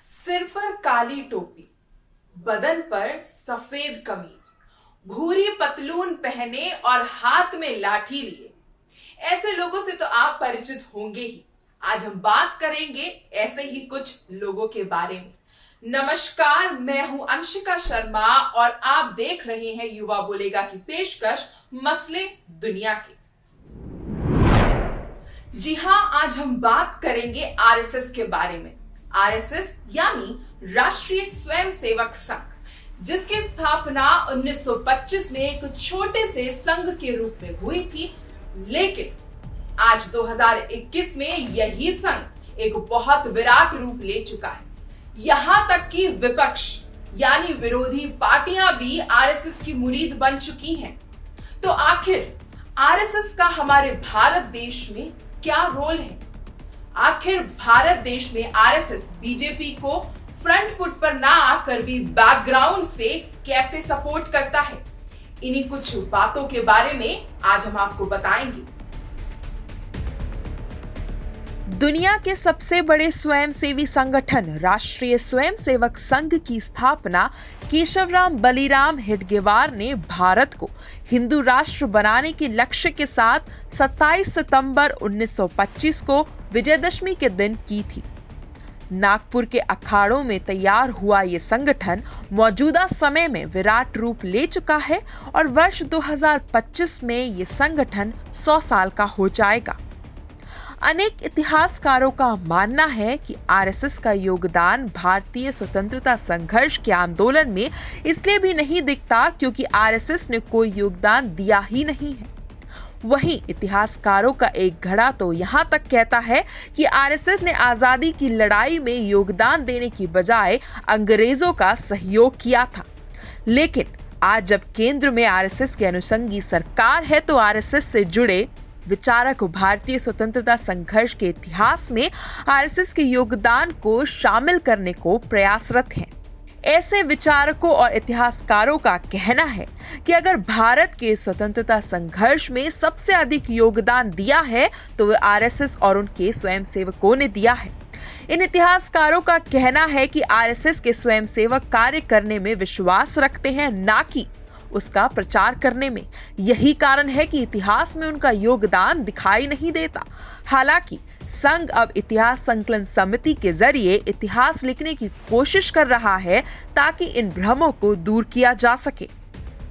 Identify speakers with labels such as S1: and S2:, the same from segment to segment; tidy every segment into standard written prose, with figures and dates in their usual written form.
S1: सिर पर काली टोपी, बदन पर सफेद कमीज, भूरी पतलून पहने और हाथ में लाठी लिए, ऐसे लोगों से तो आप परिचित होंगे ही। आज हम बात करेंगे ऐसे ही कुछ लोगों के बारे में। नमस्कार, मैं हूं अंशिका शर्मा और आप देख रहे हैं युवा बोलेगा की पेशकश मसले दुनिया के। जी हां, आज हम बात करेंगे आरएसएस के बारे में। आरएसएस यानी राष्ट्रीय स्वयंसेवक संघ, जिसकी स्थापना 1925 में एक छोटे से संघ के रूप में हुई थी, लेकिन आज 2021 में यही संघ एक बहुत विराट रूप ले चुका है। यहां तक कि विपक्ष यानी विरोधी पार्टियां भी आरएसएस की मुरीद बन चुकी हैं। तो आखिर आरएसएस का हमारे भारत देश में क्या रोल है? आखिर भारत देश में आरएसएस बीजेपी को फ्रंट फुट पर ना आकर भी बैकग्राउंड से कैसे सपोर्ट करता है? इन्हीं कुछ बातों के बारे में आज हम आपको बताएंगे।
S2: दुनिया के सबसे बड़े स्वयंसेवी संगठन राष्ट्रीय स्वयंसेवक संघ की स्थापना केशवराम बलिराम हेडगेवार ने भारत को हिंदू राष्ट्र बनाने के लक्ष्य के साथ 27 सितंबर 1925 को विजयदशमी के दिन की थी। नागपुर के अखाड़ों में तैयार हुआ ये संगठन मौजूदा समय में विराट रूप ले चुका है और वर्ष 2025 में ये संगठन 100 साल का हो जाएगा। अनेक इतिहासकारों का मानना है कि आरएसएस का योगदान भारतीय स्वतंत्रता संघर्ष के आंदोलन में इसलिए भी नहीं दिखता क्योंकि आरएसएस ने कोई योगदान दिया ही नहीं है। वहीं इतिहासकारों का एक घड़ा तो यहां तक कहता है कि आरएसएस ने आजादी की लड़ाई में योगदान देने की बजाय अंग्रेजों का सहयोग किया था। लेकिन आज जब केंद्र में आरएसएस की अनुषंगी सरकार है तो आरएसएस से जुड़े विचारक भारतीय स्वतंत्रता संघर्ष के इतिहास में आरएसएस के योगदान को शामिल करने को प्रयासरत हैं। ऐसे विचारकों और इतिहासकारों का कहना है कि अगर भारत के स्वतंत्रता संघर्ष में सबसे अधिक योगदान दिया है तो वह आरएसएस और उनके स्वयंसेवकों ने दिया है। इन इतिहासकारों का कहना है कि आरएसएस के स्वयंसेवक कार्य करने में विश्वास रखते हैं, ना कि उसका प्रचार करने में। यही कारण है कि इतिहास में उनका योगदान दिखाई नहीं देता। हालांकि संघ अब इतिहास संकलन समिति के जरिए इतिहास लिखने की कोशिश कर रहा है ताकि इन भ्रमों को दूर किया जा सके।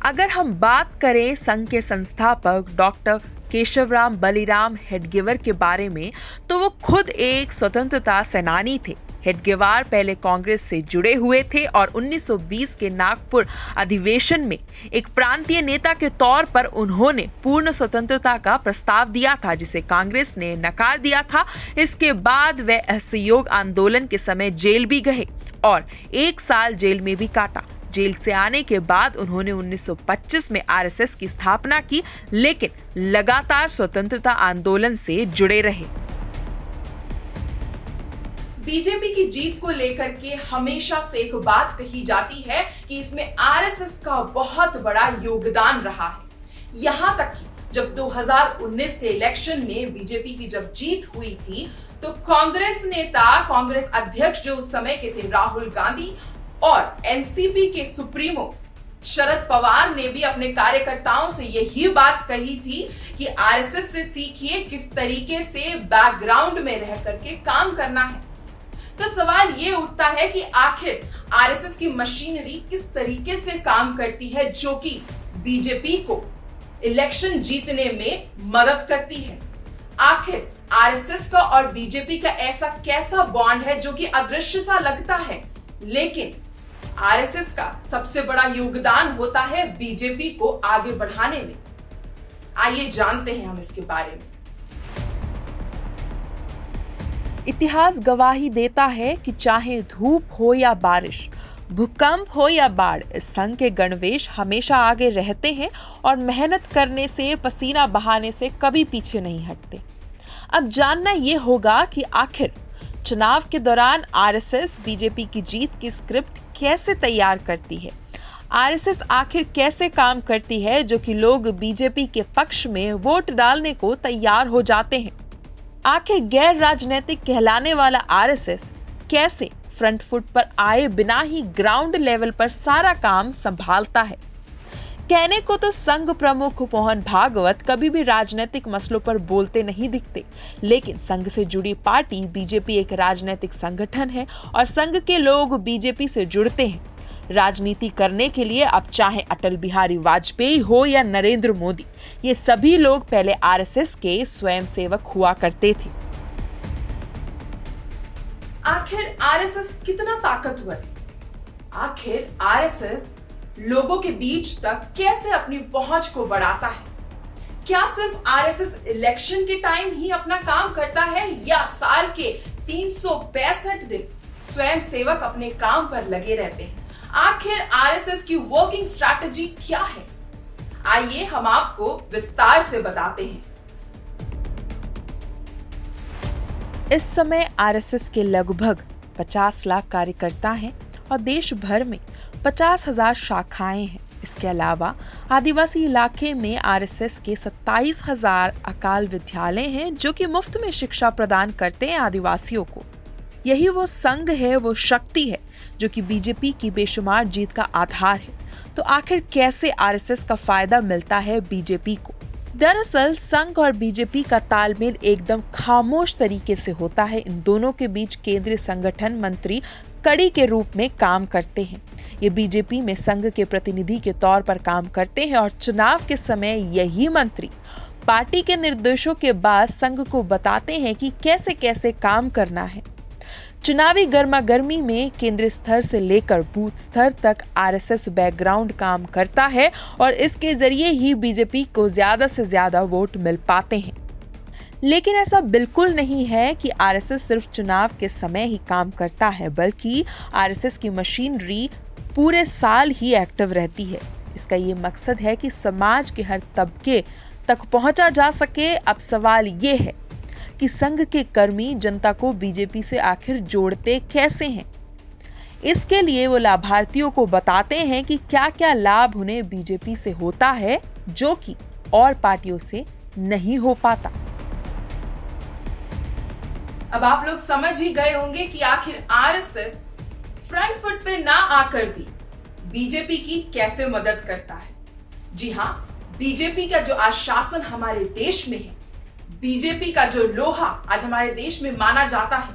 S2: अगर हम बात करें संघ के संस्थापक डॉक्टर केशवराम बलिराम हेडगेवार के बारे में, तो वो खुद एक स्वतंत्रता सेनानी थे। हेडगेवार पहले कांग्रेस से जुड़े हुए थे और 1920 के नागपुर अधिवेशन में एक प्रांतीय नेता के तौर पर उन्होंने पूर्ण स्वतंत्रता का प्रस्ताव दिया था, जिसे कांग्रेस ने नकार दिया था। इसके बाद वे असहयोग आंदोलन के समय जेल भी गए और 1 साल जेल में भी काटा। जेल से आने के बाद उन्होंने 1925 में आरएसएस की स्थापना की, लेकिन लगातार स्वतंत्रता आंदोलन से जुड़े रहे।
S1: बीजेपी की जीत को लेकर के हमेशा से एक बात कही जाती है कि इसमें आरएसएस का बहुत बड़ा योगदान रहा है। यहां तक कि जब 2019 के इलेक्शन में बीजेपी की जब जीत हुई थी तो कांग्रेस अध्यक्ष जो उस समय के थे राहुल गांधी और एनसीपी के सुप्रीमो शरद पवार ने भी अपने कार्यकर्ताओं से यही बात कही थी कि आरएसएस से सीखिए किस तरीके से बैकग्राउंड में रह करके काम करना है। तो सवाल ये उठता है कि आखिर आरएसएस की मशीनरी किस तरीके से काम करती है जो कि बीजेपी को इलेक्शन जीतने में मदद करती है। आखिर आरएसएस का और बीजेपी का ऐसा कैसा बॉन्ड है जो कि अदृश्य सा लगता है, लेकिन आरएसएस का सबसे बड़ा योगदान होता है बीजेपी को आगे बढ़ाने में। आइए जानते हैं हम इसके बारे में।
S2: इतिहास गवाही देता है कि चाहे धूप हो या बारिश, भूकंप हो या बाढ़, इस संघ के गणवेश हमेशा आगे रहते हैं और मेहनत करने से, पसीना बहाने से कभी पीछे नहीं हटते। अब जानना यह होगा कि आखिर चुनाव के दौरान आरएसएस बीजेपी की जीत की स्क्रिप्ट कैसे तैयार करती है। आरएसएस आखिर कैसे काम करती है जो कि लोग बीजेपी के पक्ष में वोट डालने को तैयार हो जाते हैं। आखिर गैर राजनीतिक कहलाने वाला आरएसएस कैसे फ्रंट फुट पर आए बिना ही ग्राउंड लेवल पर सारा काम संभालता है। कहने को तो संघ प्रमुख मोहन भागवत कभी भी राजनीतिक मसलों पर बोलते नहीं दिखते, लेकिन संघ से जुड़ी पार्टी बीजेपी एक राजनीतिक संगठन है और संघ के लोग बीजेपी से जुड़ते हैं राजनीति करने के लिए। अब चाहे अटल बिहारी वाजपेयी हो या नरेंद्र मोदी, ये सभी लोग पहले आरएसएस के स्वयंसेवक हुआ करते थे।
S1: आखिर आरएसएस कितना ताकतवर है? आखिर आरएसएस लोगों के बीच तक कैसे अपनी पहुंच को बढ़ाता है? क्या सिर्फ आरएसएस इलेक्शन के टाइम ही अपना काम करता है या साल के 365 दिन स्वयंसेवक अपने काम पर लगे रहते हैं? आखिर आरएसएस की वर्किंग स्ट्रैटेजी क्या है? आइए हम आपको विस्तार से बताते हैं।
S2: इस समय आरएसएस के लगभग 50 लाख कार्यकर्ता हैं और देश भर में 50,000 शाखाएं हैं। इसके अलावा आदिवासी इलाके में आरएसएस के 27,000 अकाल विद्यालय हैं जो कि मुफ्त में शिक्षा प्रदान करते हैं आदिवासियों को। यही वो संघ है, वो शक्ति है जो कि बीजेपी की बेशुमार जीत का आधार है। तो आखिर कैसे आरएसएस का फायदा मिलता है बीजेपी को? दरअसल संघ और बीजेपी का तालमेल एकदम खामोश तरीके से होता है। इन दोनों के बीच केंद्रीय संगठन मंत्री कड़ी के रूप में काम करते हैं। ये बीजेपी में संघ के प्रतिनिधि के तौर पर काम करते हैं और चुनाव के समय यही मंत्री पार्टी के निर्देशों के बाद संघ को बताते हैं कि कैसे कैसे काम करना है। चुनावी गर्मागर्मी में केंद्रीय स्तर से लेकर बूथ स्तर तक आरएसएस बैकग्राउंड काम करता है और इसके जरिए ही बीजेपी को ज्यादा से ज्यादा वोट मिल पाते हैं। लेकिन ऐसा बिल्कुल नहीं है कि आरएसएस सिर्फ चुनाव के समय ही काम करता है, बल्कि आरएसएस की मशीनरी पूरे साल ही एक्टिव रहती है। इसका ये मकसद है कि समाज के हर तबके तक पहुंचा जा सके। अब सवाल ये है कि संघ के कर्मी जनता को बीजेपी से आखिर जोड़ते कैसे हैं? इसके लिए वो लाभार्थियों को बताते हैं कि क्या क्या लाभ उन्हें बीजेपी से होता है जो कि और पार्टियों से नहीं हो पाता।
S1: अब आप लोग समझ ही गए होंगे कि आखिर आरएसएस फ्रंट फुट पे ना आकर भी बीजेपी की कैसे मदद करता है। जी हाँ, बीजेपी का जो आज शासन हमारे देश में है, बीजेपी का जो लोहा आज हमारे देश में माना जाता है,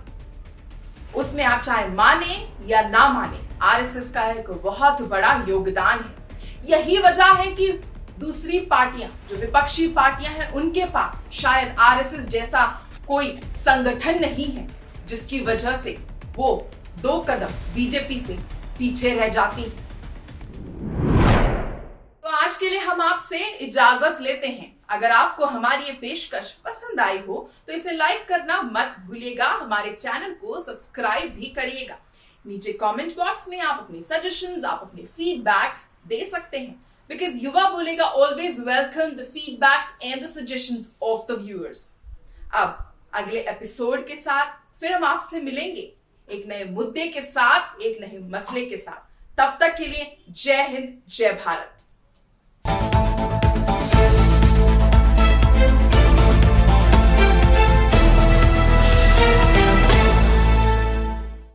S1: उसमें आप चाहे माने या ना माने, आरएसएस का एक बहुत बड़ा योगदान है। यही वजह है कि दूसरी पार्टियां, जो विपक्षी पार्टियां हैं, उनके पास शायद आरएसएस जैसा कोई संगठन नहीं है जिसकी वजह से वो 2 कदम बीजेपी से पीछे रह जाती हैं। तो आज के लिए हम आपसे इजाजत लेते हैं। अगर आपको हमारी ये पेशकश पसंद आई हो तो इसे लाइक करना मत भूलिएगा। हमारे चैनल को सब्सक्राइब भी करिएगा। नीचे कमेंट बॉक्स में आप अपने सजेशंस, आप अपने फीडबैक्स दे सकते हैं, बिकॉज युवा बोलेगा always welcome the feedbacks and the suggestions of the viewers. अब अगले एपिसोड के साथ फिर हम आपसे मिलेंगे, एक नए मुद्दे के साथ, एक नए मसले के साथ। तब तक के लिए जय हिंद, जय भारत।